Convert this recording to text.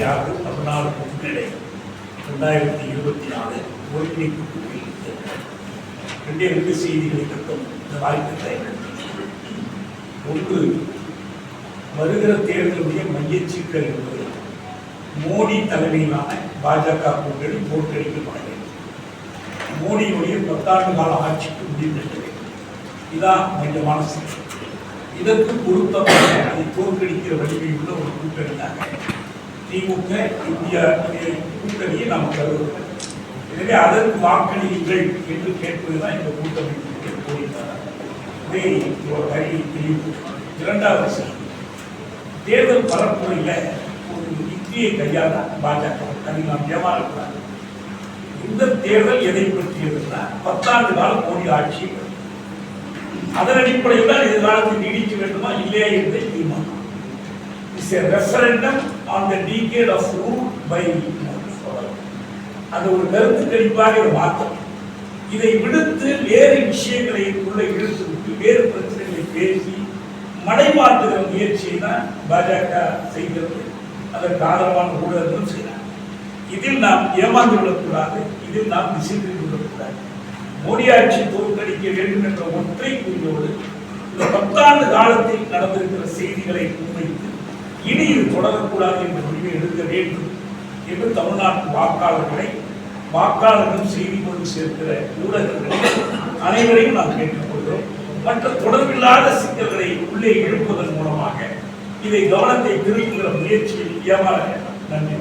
யாரு தமிழ்நாடு முன்னணி 2024 ஒருங்கிணைப்பு குழுவில் ரெண்டு செய்திகளை கட்டும் இந்த வாய்ப்பை ஒன்று, வருகிற தேர்தலுடைய மையச்சிக்கல் என்பது மோடி தலைமையிலான பாஜக கூட்டணி தோற்கடிக்கப்பட வேண்டும். மோடியுடைய 10 ஆண்டு கால ஆட்சிக்கு முடிந்தது. இதான் மையமான சிக்கல். இதற்கு பொருத்தமாக அதை தோற்கடிக்கிற வலிமை உள்ள ஒரு கூட்டணியாக திமுக இந்தியா கூட்டணியை நாம் கருதுகிறோம். எனவே அதற்கு வாக்களியுங்கள் என்று கேட்பதுதான் இந்த கூட்டமைப்பினுடைய கோரிக்கை. இரண்டாவது செய்தி, தேர்தல் பரப்புரையில் ஒரு யுக்தியை கையாள பாஜக அதை நாம் ஏமாறக்கூடாது. இந்த தேர்தல் எதை பற்றியதுன்னா 10 ஆண்டு காலம் மோடி ஆட்சி, அதன் அடிப்படையில் தான் எதிர்காலத்தில் நீடிக்க வேண்டுமா இல்லையா என்பதை தீர்மானம். It's a referendum on the decade of rule by அந்த ஒரு கருத்து கணிப்பாக ஒரு மாற்றம். இதை விடுத்து வேறு விஷயங்களை உள்ள இழுத்து விட்டு வேறு பிரச்சனைகளை பேசி மடைமாற்றுகிற முயற்சியை தான் பாஜக செய்கிறது. அதற்கு ஆதரவான ஊடகங்களும் செய்யலாம். இதில் நாம் ஏமாந்து விடக்கூடாது, இதில் நாம் திசை திரும்பி விடக்கூடாது. மோடி ஆட்சி தோற்கடிக்க வேண்டும் என்ற ஒற்றை குறியோடு இந்த 10 ஆண்டு காலத்தில் நடந்திருக்கிற செய்திகளை முன்வைத்து இனி இது தொடரக்கூடாது என்ற முடிவை எடுக்க வேண்டும் என்று தமிழ்நாட்டு வாக்காளர்களும் செய்தி கொண்டு சேர்க்கிற ஊடகங்களை அனைவரையும் நாம் கேட்டுக்கொள்கிறோம். மற்ற தொடர்பில்லாத சிக்கல்களை உள்ளே இழுப்பதன் மூலமாக இதை கவனத்தை திருப்புகிற முயற்சியில் ஏமாற வேண்டும். நன்றி.